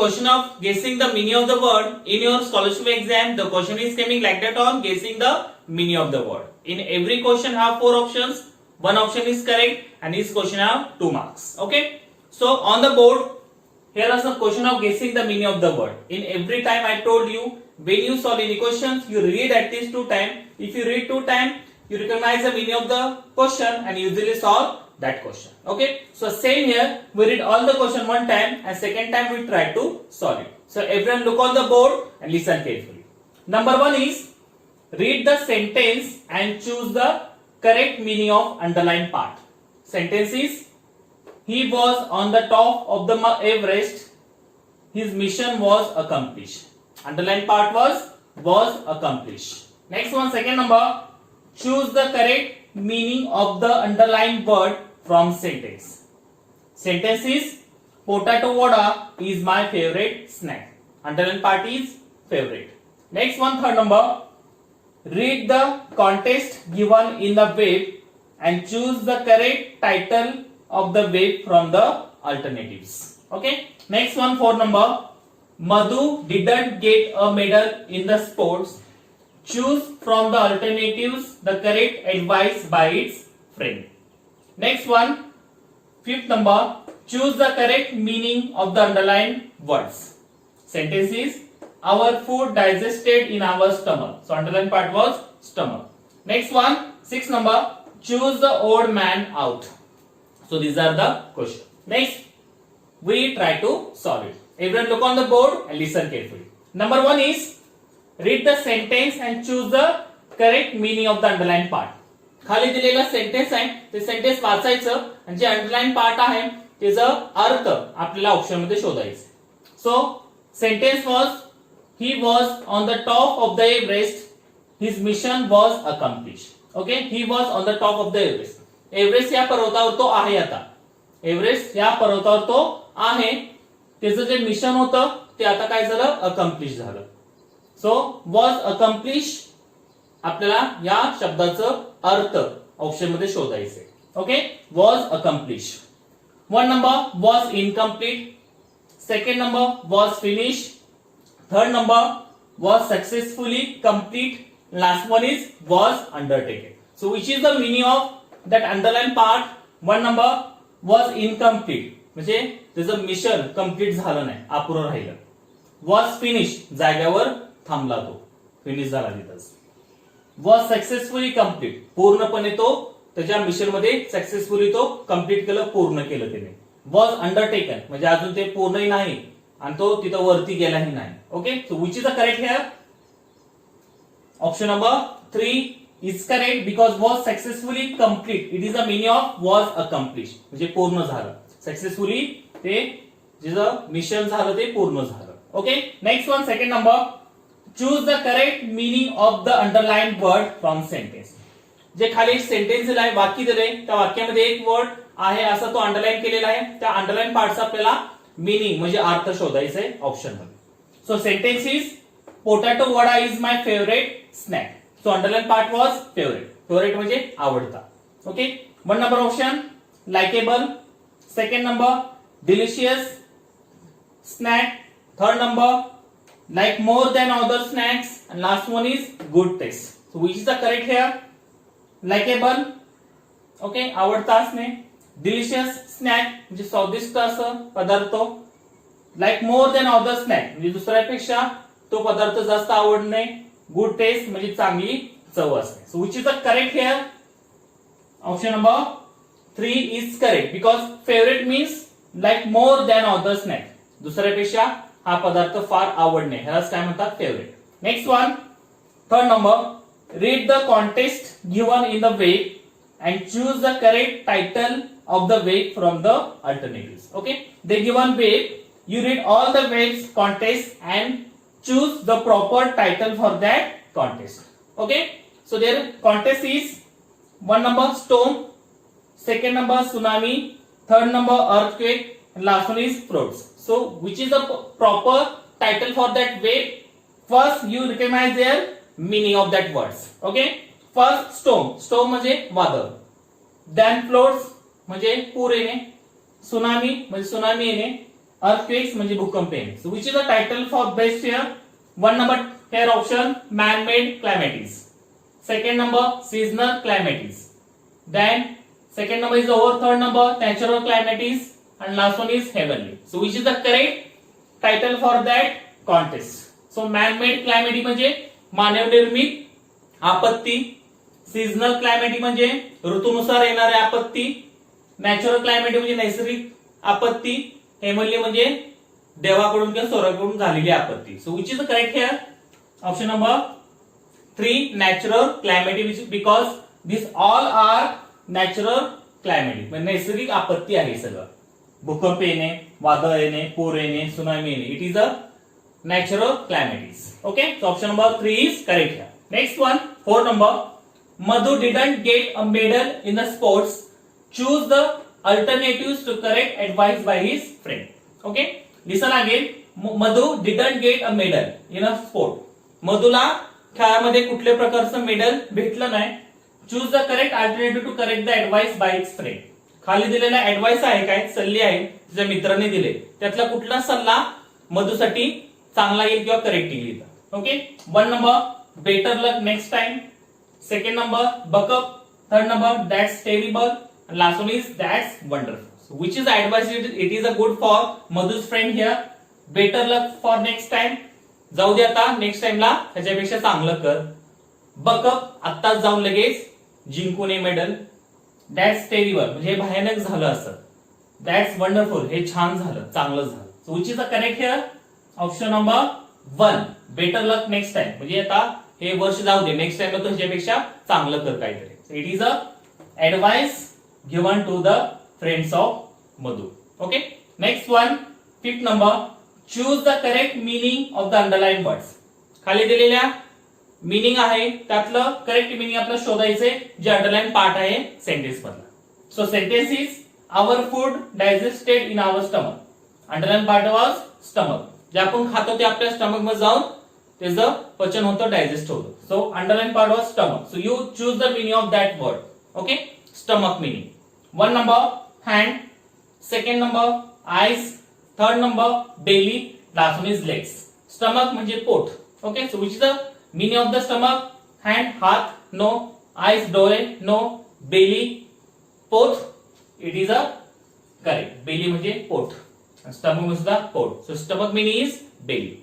question of guessing the meaning of the word in your scholarship exam. The question is coming like that on guessing the meaning of the word. In every question have 4 options. One option is correct and each question have 2 marks. Okay. So on the board, here are some question of guessing the meaning of the word. In every time I told you, when you solve any questions, you read at least 2 times. If you read 2 times, you recognize the meaning of the question and usually solve that question. Okay. So same here, we read all the question 1 time and second time we try to solve it. So everyone look on the board and listen carefully. Number 1 is read the sentence and choose the correct meaning of underlined part. Sentence is, he was on the top of the Everest. His mission was accomplished. Underlined part was accomplished. Next one, second number. Choose the correct meaning of the underlined word from sentence. Sentence is, potato vada is my favorite snack. Underlined part is favorite. Next one, third number. Read the context given in the web and choose the correct title of the web from the alternatives. Okay. Next one, fourth number. Madhu didn't get a medal in the sports. Choose from the alternatives the correct advice by its friend. Next one, fifth number. Choose the correct meaning of the underlined words. Sentence is, our food digested in our stomach. So underlined part was stomach. Next one, sixth number. Choose the old man out. So these are the questions. Next, we try to solve it. Everyone look on the board and listen carefully. Number 1 is read the sentence and choose the correct meaning of the underlined part. खाली दिलेला sentence आहे ते sentence वाचायचं आणि जे underline part आहे त्याचा अर्थ आपल्याला option मध्ये शोधायचा. So sentence was, he was on the top of the Everest. His mission was accomplished. Okay, he was on the top of the Everest. Everest या पर्वतावर तो आहे आता. एव्हरेस्ट या पर्वतावर तो आहे. त्याचं जे मिशन होतं ते आता काय झालं, अकम्प्लिश झालं. सो वॉज अकम्प्लिश आपल्याला या शब्दाचं अर्थ ऑप्शन मध्ये शोधायचे. Okay, was accomplish. 1 number was incomplete. Second number was finish. Third number was successfully complete. Last one is was undertaken. So which is the meaning of that underline part? 1 number was incomplete, म्हणजे त्याचं mission complete झालं नाही, अपुरं राहिलं. was finish, जाग्यावर थांबला तो, finish झाला तिथंच. was successfully complete, पूर्णपणे तो त्याच्या मिशन मध्ये सक्सेसफुली तो कंप्लीट केलं, पूर्ण केलं त्याने. was undertaken, म्हणजे अजून ते पूर्णही नाही आणि तो तिथं वरती गेलाही नाही. Okay, so which is the correct here? Option number 3 is correct because was successfully complete. It is the meaning of was accomplished. म्हणजे पूर्ण झालं. Successfully ते जिथं मिशन झालं ते पूर्ण झालं. Okay. Next one, second number. Choose the correct meaning of the underlined word from sentence. जे खाली सेंटेन्स दिलं आहे, वाक्य दिलंय, त्या वाक्यामध्ये एक वर्ड आहे असा तो अंडरलाइन केलेला आहे. त्या अंडरलाइन पार्टचा आपल्याला मीनिंग म्हणजे अर्थ शोधायचा आहे ऑप्शन मध्ये. So sentence is, potato vada is my favourite snack. So underline part was favorite. Favorite म्हणजे आवडता. Okay. 1 number option likable. Second number delicious snack. Third number like more than other snacks. And last one is good taste. So which is the correct here? Likable. Okay. आवडता असणे. Delicious snack म्हणजे स्वादिष्ट असं पदार्थ. Like more than other snack म्हणजे दुसऱ्यापेक्षा तो पदार्थ जास्त आवडणे. गुड टेस्ट म्हणजे चांगली चव असणे. So which is the correct here? Option number 3 is correct because favourite means like more than other snack, दुसऱ्यापेक्षा हा पदार्थ फार आवडणे, ह्यालाच काय म्हणतात, favourite. Next one, third number. Read the contest given in the web and choose the correct title of the web from the alternatives. Okay, the given web, you read all the waves contest and choose the proper title for that contest. Okay, so their contest is 1 number storm, second number tsunami, third number earthquake, and last one is floods. So which is the proper title for that wave? First you recognize their meaning of that words. Okay, first storm, storm म्हणजे वादळ. Then floods म्हणजे पूर येणे. Tsunami म्हणजे tsunami येणे. earthquakes म्हणजे भूकंप येणे. So which is the title for best here? One number here option man-made calamities. Second number seasonal calamities. Then second number is over. Third number natural calamities, and last one is heavenly. So which is the correct title for that contest? So man-made calamity म्हणजे मानवनिर्मित आपत्ती, seasonal क्लायमेटी म्हणजे ऋतूनुसार येणारे आपत्ती, natural calamity म्हणजे नैसर्गिक आपत्ती, हेमनली म्हणजे देवाकडून किंवा स्वर्गाकडून झालेली आपत्ती. So which is the correct here? Option number 3 natural calamity, because this all are natural calamity म्हणजे नैसर्गिक आपत्ती आहे सगळं. भूकंप येणे, वादळ येणे, पूर येणे, सुनामी येणे, it is a natural calamities. Okay, so option number 3 is correct here. Next one 4 number. Madhu didn't get a medal in the sports. Choose the alternatives to correct advice by his friend. Okay, listen again. Madhu didn't get a medal in a sport. मधुला खेळामध्ये कुठल्या प्रकारचं medal भेटलं नाही. Choose the correct alternative to correct the advice by its friend. खाली दिलेला advice आहे काय, सल्ले आहे तुझ्या मित्राने दिले, त्यातला कुठला सल्ला मधुसाठी चांगला येईल किंवा करेक्ट येईल. Okay, 1 number better luck next time. Second number buck up. Third number that's terrible. And last one is that's wonderful. So which is the advice? It is a good for Madhu's friend here. Better luck for next time. जाऊ दे आता next टाइमला ह्याच्यापेक्षा चांगलं कर. Buck up आत्ताच जाऊन लगेच जिंकून ये मेडल. दॅट्स टेरिबल म्हणजे भयानक झालं असं. दॅट्स वंडरफुल हे छान झालं, चांगलं झालं. So which is the correct here? Option number 1 better luck next time म्हणजे आता हे वर्ष जाऊ दे, नेक्स्ट टाइम तो ह्याच्यापेक्षा चांगलं कर काहीतरी. It is a advice given to the friends of Madhu. Okay, next one 5th number. Choose the correct meaning of the underline words. खाली दिलेल्या मिनिंग आहे त्यातलं करेक्ट मिनिंग आपल्याला शोधायचे जे अंडरलाइन पार्ट आहे सेंटेन्स मधला. So sentence is our food digested in our stomach. Underline part was stomach. जे आपण खातो ते आपल्या स्टमक मध्ये जाऊन त्याचं पचन होतं, डायजेस्ट होतं. So underline part was stomach. So you choose the meaning of that word. Okay, stomach meaning. 1 number hand. Second number eyes. Third number belly. Last one is legs. Stomach म्हणजे पोट. Okay, so which is the meaning of the stomach? Hand हात, no. Eyes डोळे, no. Belly पोट, it is a correct. Belly म्हणजे पोट, stomach म्हणजे सुद्धा पोट. So stomach meaning is belly.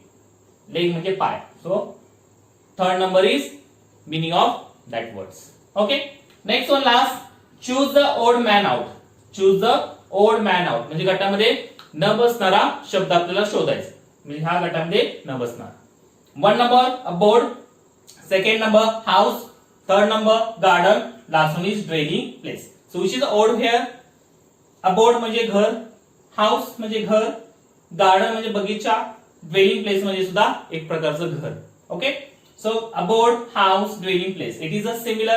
Leg म्हणजे पाय. So third number is meaning of that words. Okay, next one last. Choose the odd man out. Choose the odd man out म्हणजे गटामध्ये न बसणारा शब्द आपल्याला शोधायचा. म्हणजे ह्या गटामध्ये न बसणारा. 1 number a board. Second number house. Third number garden. Last one is dwelling place. So which is odd here? a board म्हणजे घर, house म्हणजे घर, garden म्हणजे बगीचा, dwelling place म्हणजे सुद्धा एक प्रकारचं घर. Okay, so abode, house, dwelling place, it is a similar,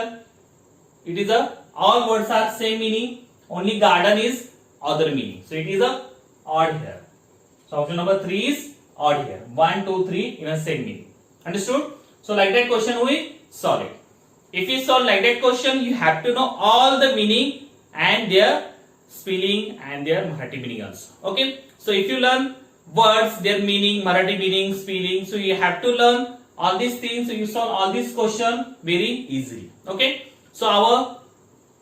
it is a all words are same meaning, only garden is other meaning, so it is a odd here. So option number 3 is odd here. 1 2 3 in a same meaning. Understood? So like that question we solve it. If you solve like that question, you have to know all the meaning and their spelling and their Marathi meaning also. Okay, so if you learn words, their meaning, Marathi meaning, spelling, so you have to learn all these things, so you solve all these question very easily. Okay, so our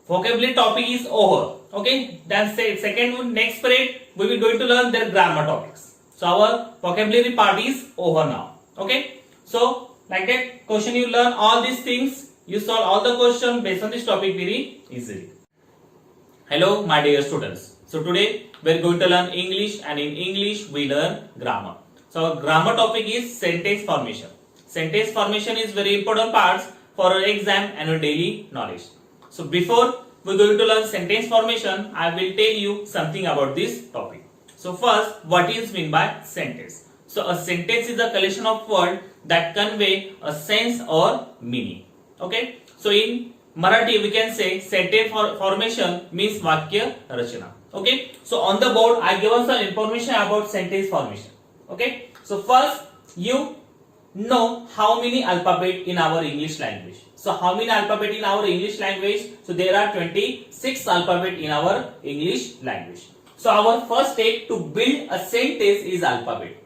vocabulary topic is over. Okay, then second next period we will going to learn their grammar topics. So our vocabulary part is over now. Okay, so like that question you learn all these things, you solve all the question based on this topic very easily. Hello my dear students, so today we are going to learn English, and in English we learn grammar. So our grammar topic is sentence formation. Sentence formation is very important parts for our exam and our daily knowledge. So before we are going to learn sentence formation, I will tell you something about this topic. So first, what is mean by sentence? So a sentence is a collection of words that convey a sense or meaning. Okay, so in Marathi we can say sentence formation means vakya rachana. Okay, so on the board I given some information about sentence formation. Okay, so first you know how many alphabet in our English language. So how many alphabet in our English language? So there are 26 alphabet in our English language. So our first step to build a sentence is alphabet.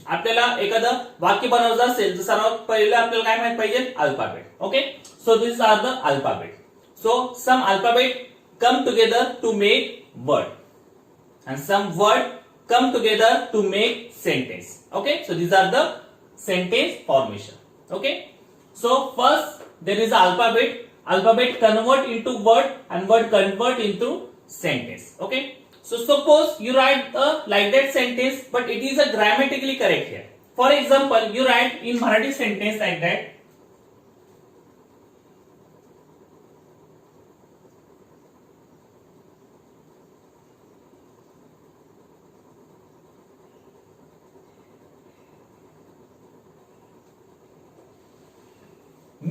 आपल्याला एखादं वाक्य बनवायचं असेल तर सर्वात पहिले आपल्याला काय माहित पाहिजे? Alphabet. Okay, so this are the alphabet. So some alphabet come together to make word and some word come together to make sentence. Okay, so these are the sentence formation. Okay, so first there is alphabet. Alphabet convert into word and word convert into sentence. Okay, so suppose you write like that sentence, but it is a grammatically correct here. For example, you write in Marathi sentence like that.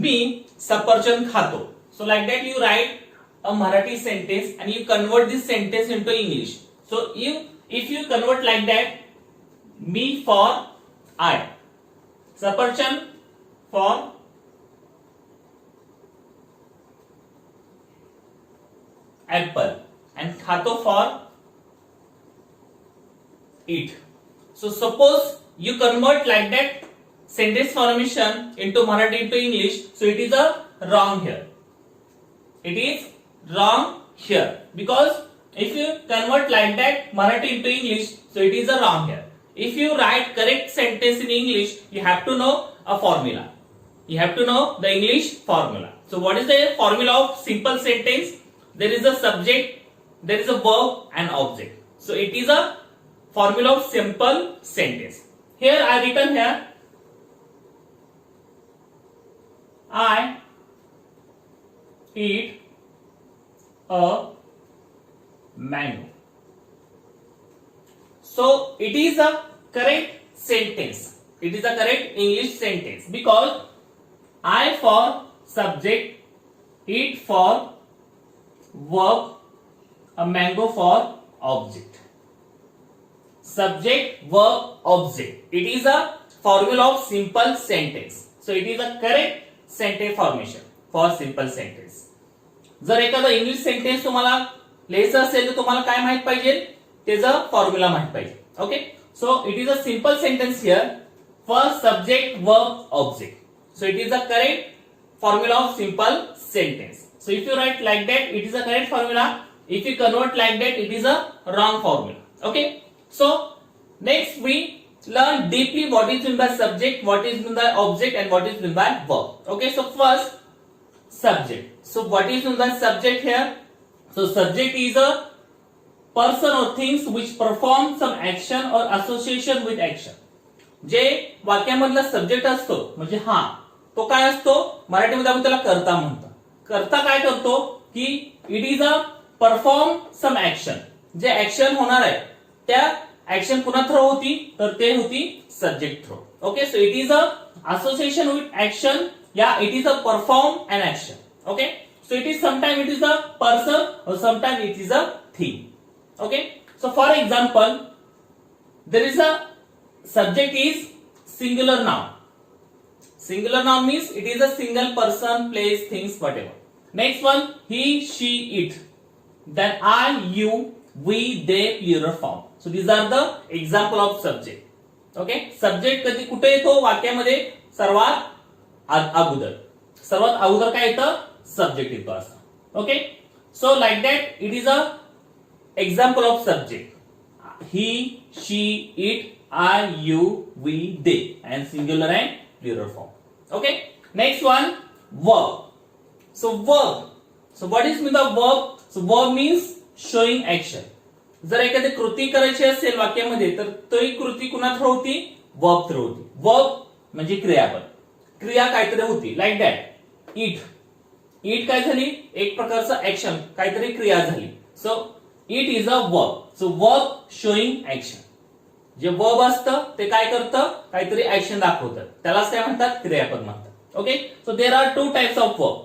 मी सफरचंद खातो. So like that you write a Marathi sentence and you convert this sentence into English. So if you convert like that, me for I, सफरचंद for apple and खातो for eat. So suppose you convert like that sentence formation into Marathi into English, so it is a wrong here. It is wrong here because if you convert like that Marathi into English, so it is a wrong here. If you write correct sentence in English, you have to know a formula. You have to know the English formula. So what is the formula of simple sentence? There is a subject, there is a verb and object. So it is a formula of simple sentence. Here I written here, I eat a mango. So it is a correct sentence. It is a correct English sentence because I for subject, eat for verb, a mango for object. Subject, verb, object. It is a formula of simple sentence. So it is a correct sentence formation for simple sentence. जर एखादा English sentence तुम्हाला लिहायचं असेल तर तुम्हाला काय माहित पाहिजे? त्याचा फॉर्म्युला माहित पाहिजे. Okay, so it is a simple sentence here. First subject, verb, object. So it is a correct formula of simple sentence. So if you write like that, it is a correct formula. If you convert like that, it is a wrong formula. Okay, so next we learn deeply what is meant by subject, what is meant by object, and what is meant by verb. Okay, so first subject. So what is meant by subject here? So subject is a person or things which perform some action or association with action. जे वाक्यामधला subject असतो म्हणजे हा तो काय असतो, मराठीमध्ये आपण त्याला कर्ता म्हणतो. कर्ता काय करतो की it is a perform some action. जे ऍक्शन होणार आहे त्या ऍक्शन कुणा थ्रो होती तर ते होती subject throw. Okay, so it is a association with action या it is a perform an action. Okay, so it is sometime it is a person और sometime it is a thing. Okay, so for example there is a subject is singular noun. Singular noun means it is a single person, place, things, whatever. Next one, he, she, it. Then I, you, we, they, plural form. So these are the example of subject. Okay, subject कधी कुठे येतो वाक्यामध्ये? सर्वात अगोदर. सर्वात अगोदर काय येतं? subject येतो असं. Okay, so like that it is a example of subject. He, she, it, I, you, we, they, and singular and plural form. Okay, next one, verb. So verb. So what is mean the verb? So verb means showing action. जर एखादी कृती करायची असेल वाक्यामध्ये तर ती कृती कुणा थ्रू होती? वर्ब थ्रू होती. वर्ब म्हणजे क्रियापद. क्रिया काहीतरी होती लाईक दॅट. इट. इट काय झाली? एक प्रकारचं ऍक्शन, काहीतरी क्रिया झाली. सो it is a verb. So verb showing action. J verb असतं ते काय करतं? काहीतरी ऍक्शन दाखवतं. त्यालाच काय म्हणतात? क्रियापद म्हणतात. Okay, so there are two types of verb.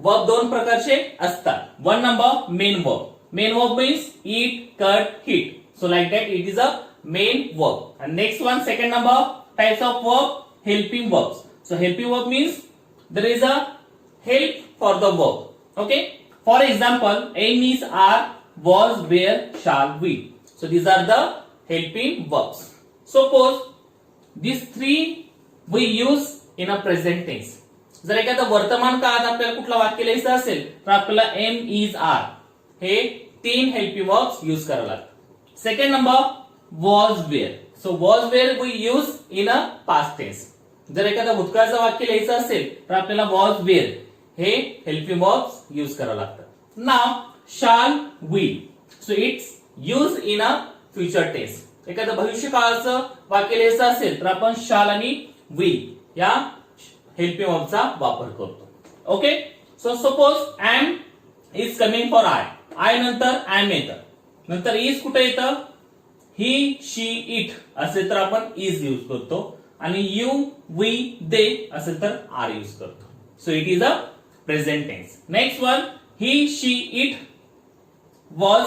Verb दोन प्रकारचे असतात. One number main verb. Main verb means eat, cut, hit. So like that it is a main verb. And next one, second number types of verb, helping verbs. So helping verb means there is a help for the verb. Okay, for example, aim is, are, was, were, shall, will. So these are the helping verbs. Suppose these three we use in a present tense. जर एखादं वर्तमान काळात आपल्याला कुठलं वाक्य लिहायचं असेल तर आपल्याला एम इज आर हे 3 हेल्पिंग वर्ब्स यूज करावे लागतात. Second number was were. So was were we use in a past tense. जर एखादं भूतकाळाचं वाक्य लिहायचं असेल तर आपल्याला वॉज वेअर हे हेल्पिंग वर्ब्स यूज करावे लागतात. Now shall will. So it's use in a future tense. एखादं भविष्य काळाचं वाक्य लिहायचं असेल तर आपण शाल आणि विल या हेल्पिंग वर्बचा वापर करतो. Okay. So suppose am is coming for I. I नंतर एम येतं. नंतर इज कुठे येतं? ही शी इट असेल तर आपण इज यूज करतो आणि यू वी दे असेल तर आर यूज करतो. So it is a present tense. Next one he she it was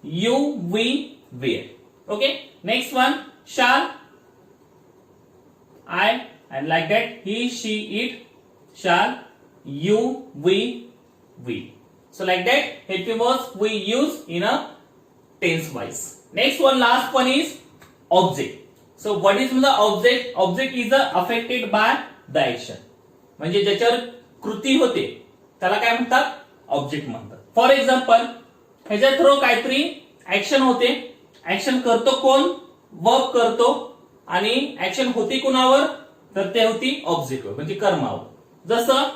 you we were. Okay, next one shall I and like that he she it shall you we. So like that helping verbs we use in a tense wise. Next one, last one is object. So what is the object? Object is affected by the action. म्हणजे ज्याच्यावर कृती होते त्याला काय म्हणतात? Object म्हणतात. For example ह्याच्या through काहीतरी ऍक्शन होते. ऍक्शन करतो कोण? वर्क करतो. आणि ऍक्शन होती कोणावर? तर ते होती ऑब्जेक्टवर म्हणजे कर्मावर. जसं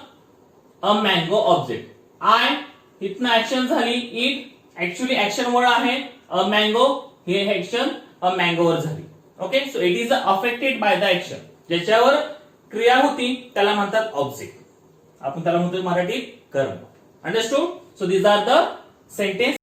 अ मँगो ऑब्जेक्ट. आय इथनं ऍक्शन झाली. इट ऍक्च्युअली ऍक्शन वर्ड आहे. अ मँगो हे ऍक्शन अ मँगोवर झाली. Okay. So it is affected by the action. ज्याच्यावर क्रिया होती त्याला म्हणतात ऑब्जेक्ट. आपण त्याला म्हणतो मराठीत कर्म. Understood? So these are the sentence